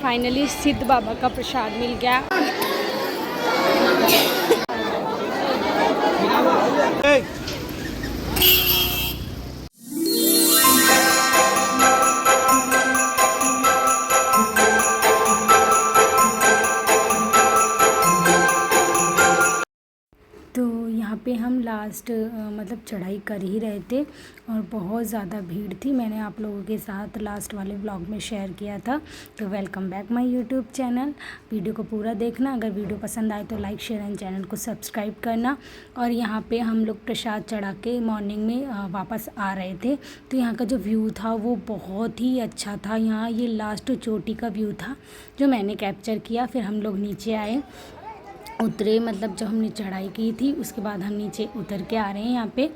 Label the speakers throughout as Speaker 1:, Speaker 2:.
Speaker 1: Finally सिद्ध बाबा का प्रसाद मिल गया। तो यहाँ पे हम लास्ट मतलब चढ़ाई कर ही रहे थे और बहुत ज़्यादा भीड़ थी। मैंने आप लोगों के साथ लास्ट वाले व्लॉग में शेयर किया था। तो welcome back my YouTube channel. Video को पूरा देखना। अगर वीडियो पसंद आए तो लाइक शेयर एंड चैनल को सब्सक्राइब करना। और यहाँ पे हम लोग प्रसाद चढ़ा के मॉर्निंग में वापस आ रहे थे। तो यहाँ का जो व्यू था वो बहुत ही अच्छा था। यहाँ ये लास्ट चोटी का व्यू था जो मैंने कैप्चर किया। फिर हम लोग नीचे आए, उतरे, मतलब जब हमने चढ़ाई की थी उसके बाद हम नीचे उतर के आ रहे हैं यहाँ पे।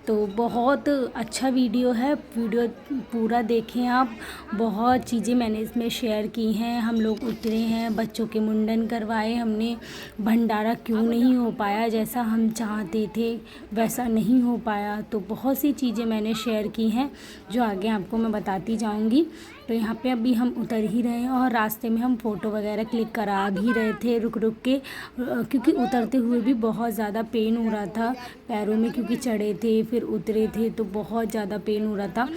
Speaker 1: तो बहुत अच्छा वीडियो है, वीडियो पूरा देखें आप। बहुत चीज़ें मैंने इसमें शेयर की हैं। हम लोग उतरे हैं, बच्चों के मुंडन करवाए हमने। भंडारा क्यों नहीं हो पाया जैसा हम चाहते थे वैसा नहीं हो पाया। तो बहुत सी चीज़ें मैंने शेयर की हैं जो आगे आपको मैं बताती जाऊँगी। तो यहाँ पे अभी हम उतर ही रहे हैं और रास्ते में हम फ़ोटो वगैरह क्लिक करा भी रहे थे रुक रुक के, क्योंकि उतरते हुए भी बहुत ज़्यादा पेन हो रहा था पैरों में, क्योंकि चढ़े थे फिर उतरे थे तो बहुत ज़्यादा पेन हो रहा था।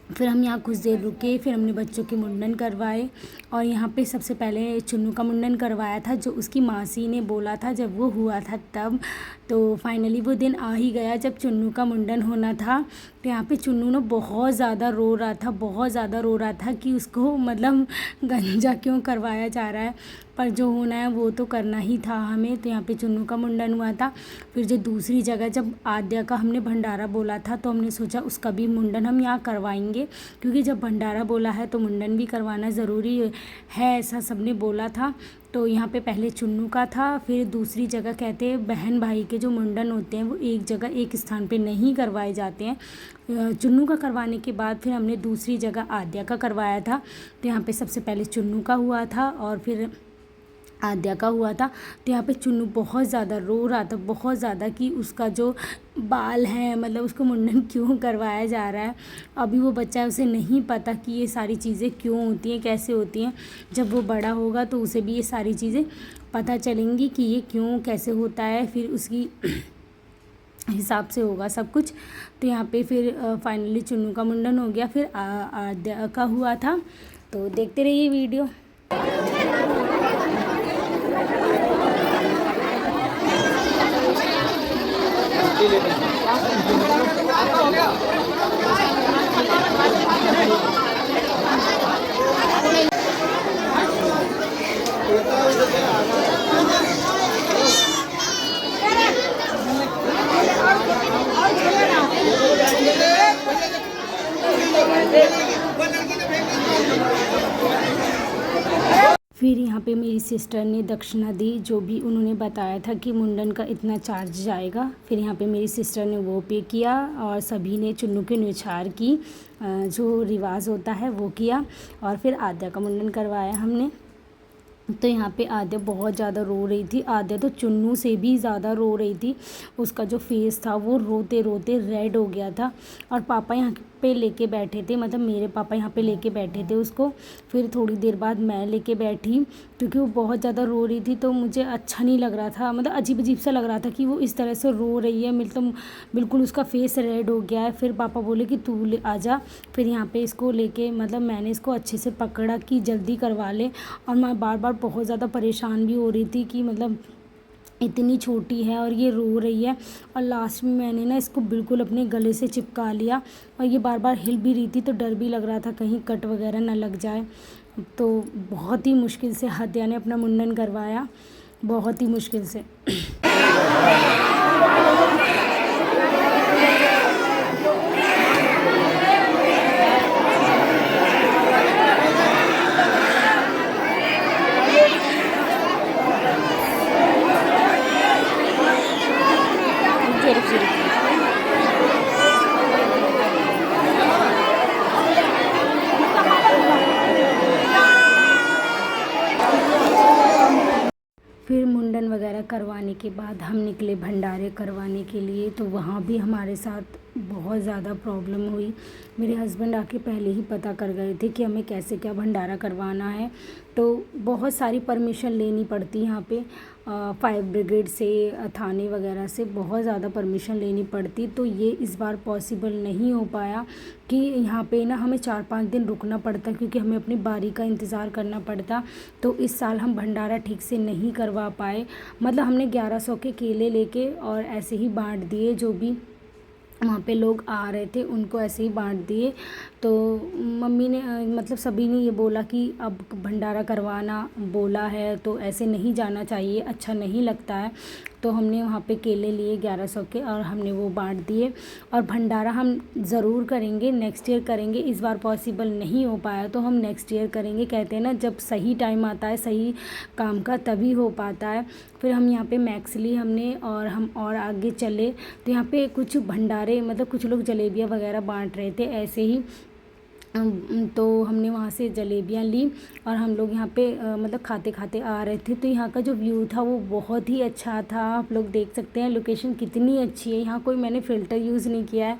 Speaker 1: फिर हम यहाँ कुछ देर रुके, फिर हमने बच्चों के मुंडन करवाए। और यहाँ पे सबसे पहले चुन्नू का मुंडन करवाया था जो उसकी मासी ने बोला था जब वो हुआ था तब। तो फाइनली वो दिन आ ही गया जब चुन्नू का मुंडन होना था। तो यहाँ पे चुन्नू ने बहुत ज़्यादा रो रहा था, बहुत ज़्यादा रो रहा था कि उसको मतलब गंजा क्यों करवाया जा रहा है, पर जो होना है वो तो करना ही था हमें। तो यहाँ पे चुन्नू का मुंडन हुआ था। फिर जो दूसरी जगह जब आद्या का हमने भंडारा बोला था तो हमने सोचा उसका भी मुंडन हम यहाँ करवाएंगे, क्योंकि जब भंडारा बोला है तो मुंडन भी करवाना ज़रूरी है, ऐसा सबने बोला था। तो यहाँ पे पहले चुन्नू का था, फिर दूसरी जगह कहते हैं बहन भाई के जो मुंडन होते हैं वो एक जगह एक स्थान पे नहीं करवाए जाते हैं। चुन्नू का करवाने के बाद फिर हमने दूसरी जगह आद्या का करवाया था। तो यहाँ पे सबसे पहले चुन्नू का हुआ था और फिर आद्या का हुआ था। तो यहाँ पे चुन्नू बहुत ज़्यादा रो रहा था, बहुत ज़्यादा, कि उसका जो बाल है मतलब उसको मुंडन क्यों करवाया जा रहा है। अभी वो बच्चा है, उसे नहीं पता कि ये सारी चीज़ें क्यों होती हैं, कैसे होती हैं। जब वो बड़ा होगा तो उसे भी ये सारी चीज़ें पता चलेंगी कि ये क्यों कैसे होता है, फिर उसकी हिसाब से होगा सब कुछ। तो यहाँ पे फिर फाइनली चुन्नू का मुंडन हो गया, फिर आद्या का हुआ था। तो देखते रहिए वीडियो। फिर यहाँ पे मेरी सिस्टर ने दक्षिणा दी, जो भी उन्होंने बताया था कि मुंडन का इतना चार्ज जाएगा। फिर यहाँ पे मेरी सिस्टर ने वो पे किया और सभी ने चुन्नू की न्योछावर की, जो रिवाज होता है वो किया। और फिर आद्या का मुंडन करवाया हमने। तो यहाँ पे आद्या बहुत ज़्यादा रो रही थी। आद्या तो चुन्नू से भी ज़्यादा रो रही थी। उसका जो फेस था वो रोते रोते रेड हो गया था। और पापा यहाँ पे लेके बैठे थे, मतलब मेरे पापा यहाँ पे लेके बैठे थे उसको। फिर थोड़ी देर बाद मैं लेके बैठी, क्योंकि वो बहुत ज़्यादा रो रही थी तो मुझे अच्छा नहीं लग रहा था, मतलब अजीब अजीब सा लग रहा था कि वो इस तरह से रो रही है, मतलब बिल्कुल उसका फेस रेड हो गया है। फिर पापा बोले कि तू ले आ जा। फिर यहाँ पे इसको लेके, मतलब मैंने इसको अच्छे से पकड़ा कि जल्दी करवा ले। और मैं बार बार बहुत ज़्यादा परेशान भी हो रही थी कि मतलब इतनी छोटी है और ये रो रही है। और लास्ट में मैंने ना इसको बिल्कुल अपने गले से चिपका लिया और ये बार बार हिल भी रही थी, तो डर भी लग रहा था कहीं कट वगैरह ना लग जाए। तो बहुत ही मुश्किल से आद्या ने अपना मुंडन करवाया, बहुत ही मुश्किल से। फिर मुंडन वगैरह करवाने के बाद हम निकले भंडारे करवाने के लिए। तो वहाँ भी हमारे साथ बहुत ज़्यादा प्रॉब्लम हुई। मेरे हस्बैंड आके पहले ही पता कर गए थे कि हमें कैसे क्या भंडारा करवाना है, तो बहुत सारी परमिशन लेनी पड़ती यहाँ पे, फायर ब्रिगेड से, थाने वगैरह से बहुत ज़्यादा परमिशन लेनी पड़ती। तो ये इस बार पॉसिबल नहीं हो पाया कि यहाँ पे ना हमें 4-5 दिन रुकना पड़ता, क्योंकि हमें अपनी बारी का इंतज़ार करना पड़ता। तो इस साल हम भंडारा ठीक से नहीं करवा पाए। मतलब हमने 1100 के केले लेके और ऐसे ही बांट दिए, जो भी वहाँ पे लोग आ रहे थे उनको ऐसे ही बांट दिए। तो मम्मी ने मतलब सभी ने ये बोला कि अब भंडारा करवाना बोला है तो ऐसे नहीं जाना चाहिए, अच्छा नहीं लगता है। तो हमने वहाँ पे केले लिए 1100 के और हमने वो बांट दिए। और भंडारा हम ज़रूर करेंगे, नेक्स्ट ईयर करेंगे। इस बार पॉसिबल नहीं हो पाया तो हम नेक्स्ट ईयर करेंगे। कहते हैं ना, जब सही टाइम आता है सही काम का तभी हो पाता है। फिर हम यहाँ पे मैक्स ली हमने और हम और आगे चले तो यहाँ पे कुछ भंडारे, मतलब कुछ लोग जलेबियाँ वगैरह बांट रहे थे ऐसे ही। तो हमने वहाँ से जलेबियाँ ली और हम लोग यहाँ पे मतलब खाते खाते आ रहे थे। तो यहाँ का जो व्यू था वो बहुत ही अच्छा था। आप लोग देख सकते हैं लोकेशन कितनी अच्छी है। यहाँ कोई मैंने फ़िल्टर यूज़ नहीं किया है,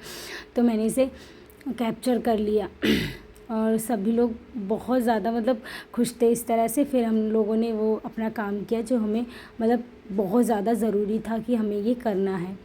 Speaker 1: तो मैंने इसे कैप्चर कर लिया। और सभी लोग बहुत ज़्यादा मतलब खुश थे इस तरह से। फिर हम लोगों ने वो अपना काम किया जो हमें मतलब बहुत ज़्यादा ज़रूरी था कि हमें ये करना है।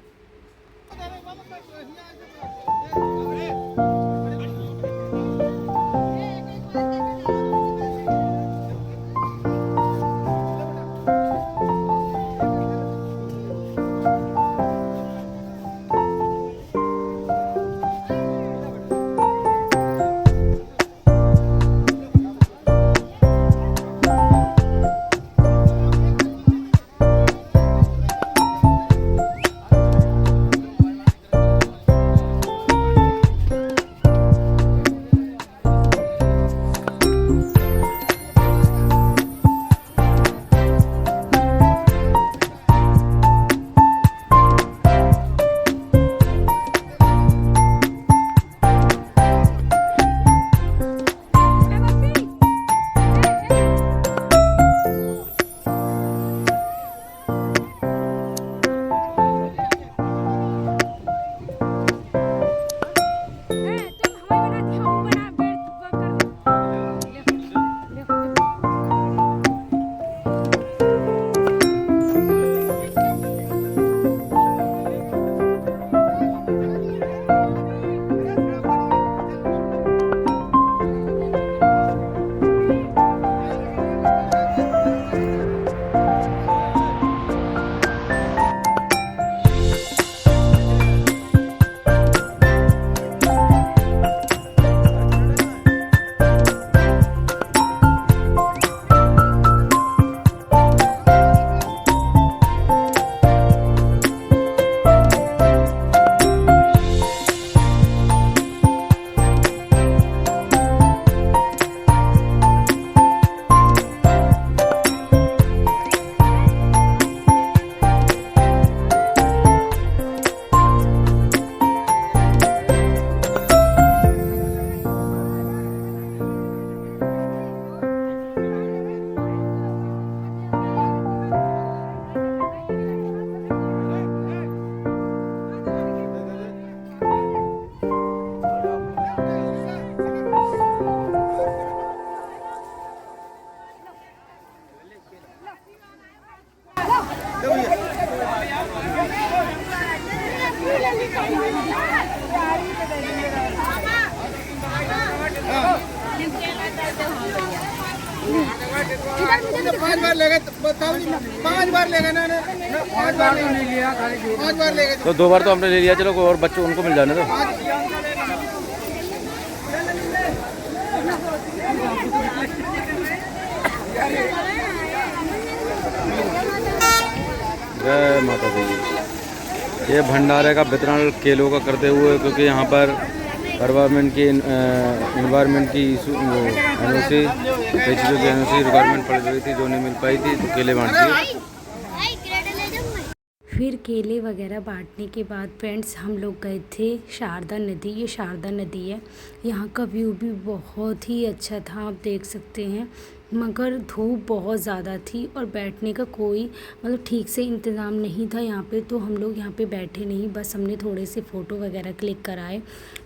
Speaker 2: पांच बार लेगा बताओ, 5 बार लेगा ना, 5 बार नहीं लिया, 5 बार लेगा
Speaker 3: तो 2 बार तो हमने ले लिया। चलो और बच्चों उनको मिल जाने दो। जय माता दी। ये भंडारे का वितरण केलों का करते हुए, क्योंकि यहाँ पर गवर्नमेंट की इन्वायरमेंट की एनओसी, कई चीज़ों की एनओसी रिक्वायरमेंट पड़ गई थी जो नहीं मिल पाई थी, तो केले बांट दिए।
Speaker 1: फिर केले वगैरह बांटने के बाद फ्रेंड्स हम लोग गए थे शारदा नदी। ये शारदा नदी है। यहाँ का व्यू भी बहुत ही अच्छा था, आप देख सकते हैं। मगर धूप बहुत ज़्यादा थी और बैठने का कोई मतलब ठीक से इंतज़ाम नहीं था यहाँ पे, तो हम लोग यहाँ पे बैठे नहीं, बस हमने थोड़े से फ़ोटो वगैरह क्लिक कराए।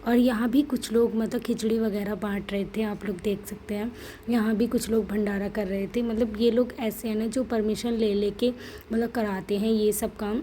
Speaker 1: और यहाँ भी कुछ लोग मतलब खिचड़ी वगैरह बांट रहे थे, आप लोग देख सकते हैं। यहाँ भी कुछ लोग भंडारा कर रहे थे। मतलब ये लोग ऐसे हैं ना जो परमिशन ले लेके मतलब कराते हैं ये सब काम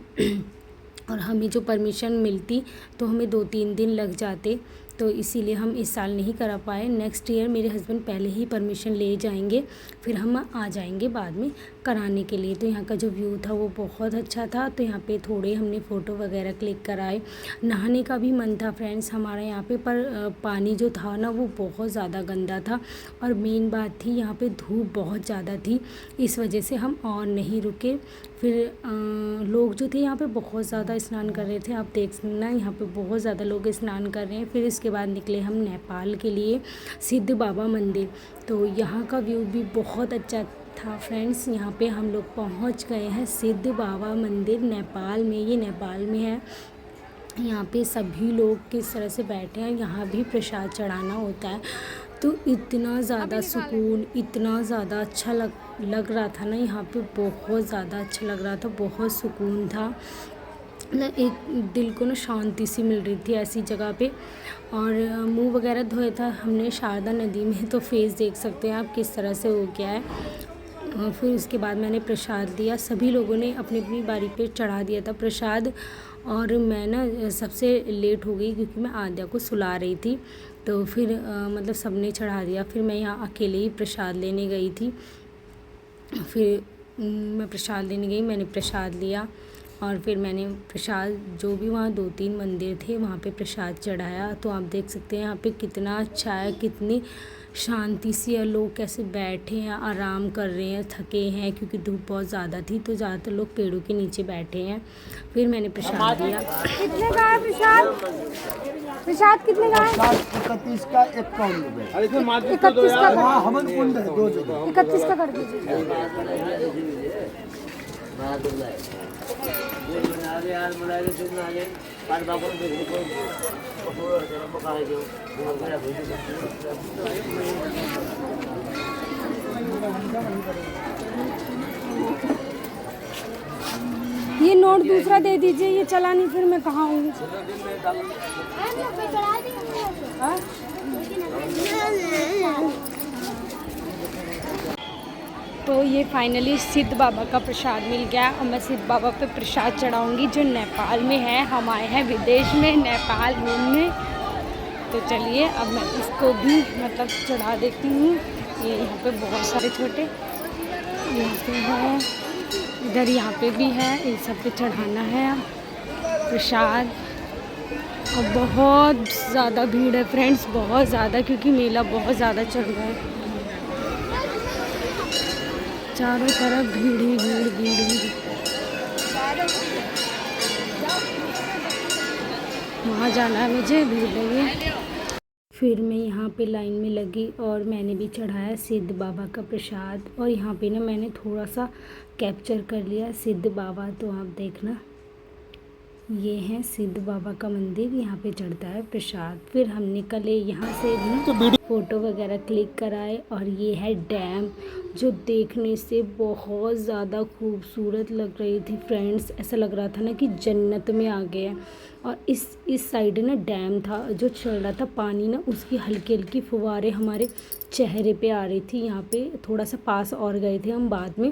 Speaker 1: और हमें जो परमिशन मिलती तो हमें 2-3 दिन लग जाते, तो इसीलिए हम इस साल नहीं करा पाए। नेक्स्ट ईयर मेरे हस्बैंड पहले ही परमिशन ले जाएंगे, फिर हम आ जाएंगे बाद में कराने के लिए। तो यहाँ का जो व्यू था वो बहुत अच्छा था, तो यहाँ पे थोड़े हमने फ़ोटो वगैरह क्लिक कराए। नहाने का भी मन था फ्रेंड्स हमारा यहाँ पे, पर पानी जो था ना वो बहुत ज़्यादा गंदा था और मेन बात थी यहाँ पे धूप बहुत ज़्यादा थी, इस वजह से हम और नहीं रुके। फिर लोग जो थे यहाँ पे बहुत ज़्यादा स्नान कर रहे थे, आप देख सकना यहाँ पे बहुत ज़्यादा लोग स्नान कर रहे हैं। फिर इसके बाद निकले हम नेपाल के लिए सिद्ध बाबा मंदिर। तो यहाँ का व्यू भी बहुत अच्छा था फ्रेंड्स। यहाँ पे हम लोग पहुँच गए हैं सिद्ध बाबा मंदिर नेपाल में, ये नेपाल में है। यहाँ पे सभी लोग किस तरह से बैठे हैं, यहाँ भी प्रसाद चढ़ाना होता है। तो इतना ज़्यादा सुकून, इतना ज़्यादा अच्छा लग रहा था ना, यहाँ पे बहुत ज़्यादा अच्छा लग रहा था, बहुत सुकून था। मतलब एक दिल को ना शांति सी मिल रही थी ऐसी जगह पे। और मुंह वगैरह धोया था हमने शारदा नदी में, तो फेस देख सकते हैं आप किस तरह से हो गया है। फिर उसके बाद मैंने प्रसाद दिया, सभी लोगों ने अपनी अपनी बारी पे चढ़ा दिया था प्रसाद। और मैं ना सबसे लेट हो गई क्योंकि मैं आद्या को सुला रही थी, तो फिर मतलब सबने चढ़ा दिया। फिर मैं यहाँ अकेले ही प्रसाद लेने गई थी। फिर मैं प्रसाद लेने गई, मैंने प्रसाद लिया और फिर मैंने प्रसाद जो भी वहाँ 2-3 मंदिर थे वहाँ पे प्रसाद चढ़ाया। तो आप देख सकते हैं यहाँ पे कितना अच्छा है, कितनी शांति सी है, लोग कैसे बैठे हैं, आराम कर रहे हैं, थके हैं क्योंकि धूप बहुत ज़्यादा थी, तो ज़्यादातर लोग पेड़ों के नीचे बैठे हैं। फिर मैंने प्रसाद लिया।
Speaker 2: कितने का है प्रसाद? प्रसाद कितने का है?
Speaker 4: 31 का 51 रुपए।
Speaker 2: 31 का
Speaker 4: हाँ हवन कुंड है 2 जगह।
Speaker 2: 31 का कर दीजिए। ये नोट दूसरा दे दीजिए, ये चला नहीं फिर मैं कहाँ आऊँगी। हाँ? तो ये फाइनली सिद्ध बाबा का प्रसाद मिल गया और मैं सिद्ध बाबा पे प्रसाद चढ़ाऊंगी जो नेपाल में है। हम आए हैं विदेश में नेपाल घूमने, तो चलिए अब मैं इसको भी मतलब चढ़ा देती हूँ। ये यहाँ पे बहुत सारे छोटे यहाँ पे है, इधर यहाँ पे भी है, इन सब पे चढ़ाना है प्रसाद। और बहुत ज़्यादा भीड़ है फ्रेंड्स, बहुत ज़्यादा, क्योंकि मेला बहुत ज़्यादा चल रहा है, चारों तरफ भीड़ ही भीड़ भीड़ भीड़। वहाँ जाना है मुझे, भीड़ लगी है। फिर मैं यहाँ पे लाइन में लगी और मैंने भी चढ़ाया सिद्ध बाबा का प्रसाद। और यहाँ पे ना मैंने थोड़ा सा कैप्चर कर लिया सिद्ध बाबा, तो आप देखना ये है सिद्ध बाबा का मंदिर, यहाँ पे चढ़ता है प्रसाद। फिर हम निकले यहाँ से भी फ़ोटो वगैरह क्लिक कराए। और ये है डैम जो देखने से बहुत ज़्यादा खूबसूरत लग रही थी फ्रेंड्स, ऐसा लग रहा था ना कि जन्नत में आ गए हैं। और इस साइड ना डैम था जो चल रहा था पानी ना, उसकी हल्की हल्की फुवारे हमारे चेहरे पे आ रही थी। यहाँ पे थोड़ा सा पास और गए थे हम बाद में,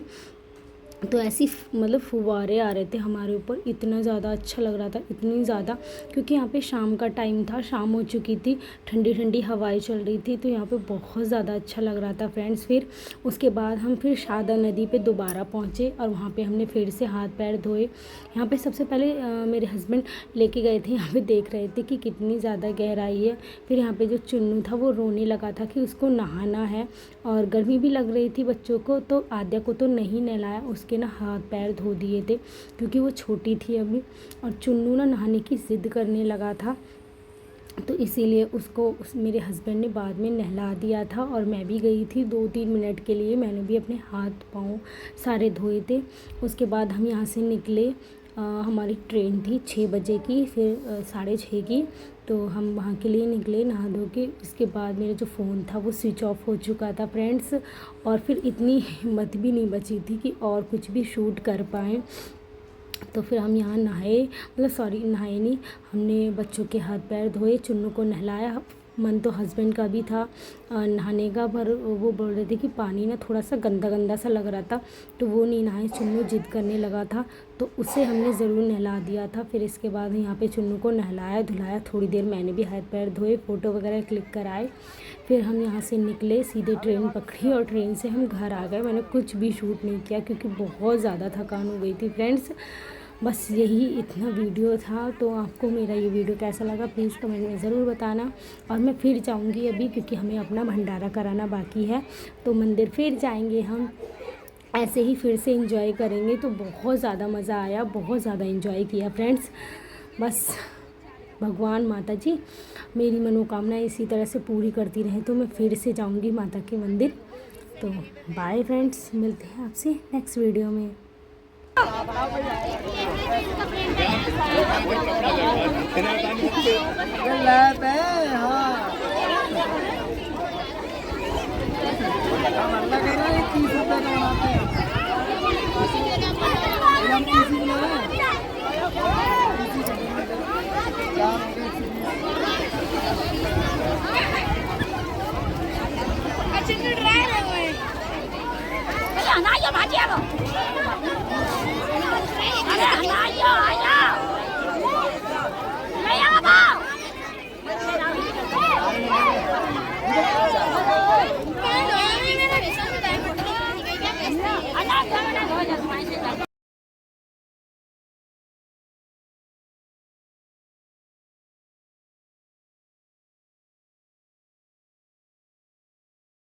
Speaker 2: तो ऐसी मतलब फुवारे आ रहे थे हमारे ऊपर, इतना ज़्यादा अच्छा लग रहा था, इतनी ज़्यादा, क्योंकि यहाँ पे शाम का टाइम था, शाम हो चुकी थी, ठंडी ठंडी हवाएं चल रही थी, तो यहाँ पे बहुत ज़्यादा अच्छा लग रहा था फ्रेंड्स। फिर उसके बाद हम फिर शारदा नदी पे दोबारा पहुँचे और वहाँ पे हमने फिर से हाथ पैर धोए। यहाँ पे सबसे पहले मेरे हस्बैंड लेके गए थे, यहाँ पे देख रहे थे कि कितनी ज़्यादा गहराई है। फिर यहाँ पे जो चुन्नू था वो रोने लगा था कि उसको नहाना है और गर्मी भी लग रही थी बच्चों को, तो आद्या को तो नहीं नहलाया, उसके ना हाथ पैर धो दिए थे क्योंकि वो छोटी थी अभी। और चुन्नू ना नहाने की ज़िद करने लगा था, तो इसीलिए उसको मेरे हस्बैंड ने बाद में नहला दिया था। और मैं भी गई थी 2-3 मिनट के लिए, मैंने भी अपने हाथ पाँव सारे धोए थे। उसके बाद हम यहाँ से निकले हमारी ट्रेन थी 6 बजे की, फिर 6:30 की। तो हम वहाँ के लिए निकले नहा धो के। इसके बाद मेरा जो फ़ोन था वो स्विच ऑफ हो चुका था फ्रेंड्स, और फिर इतनी हिम्मत भी नहीं बची थी कि और कुछ भी शूट कर पाएँ। तो फिर हम यहाँ नहाए, मतलब सॉरी नहाए नहीं, हमने बच्चों के हाथ पैर धोए, चुन्नू को नहलाया। मन तो हस्बैंड का भी था नहाने का, पर वो बोल रहे थे कि पानी ना थोड़ा सा गंदा गंदा सा लग रहा था, तो वो नहीं नहाए। चुन्नू जिद करने लगा था तो उसे हमने ज़रूर नहला दिया था। फिर इसके बाद यहाँ पे चुन्नू को नहलाया धुलाया, थोड़ी देर मैंने भी हाथ पैर धोए, फ़ोटो वगैरह क्लिक कराए। फिर हम यहाँ से निकले, सीधे ट्रेन पकड़ी और ट्रेन से हम घर आ गए। मैंने कुछ भी शूट नहीं किया क्योंकि बहुत ज़्यादा थकान हो गई थी फ्रेंड्स। बस यही इतना वीडियो था। तो आपको मेरा ये वीडियो कैसा लगा प्लीज़ कमेंट में ज़रूर बताना। और मैं फिर जाऊंगी अभी, क्योंकि हमें अपना भंडारा कराना बाकी है, तो मंदिर फिर जाएंगे हम, ऐसे ही फिर से एंजॉय करेंगे। तो बहुत ज़्यादा मज़ा आया, बहुत ज़्यादा एंजॉय किया फ्रेंड्स। बस भगवान माता जी मेरी मनोकामना इसी तरह से पूरी करती रहे, तो मैं फिर से जाऊंगी माता के मंदिर। तो बाय फ्रेंड्स, मिलते हैं आपसे नेक्स्ट वीडियो में।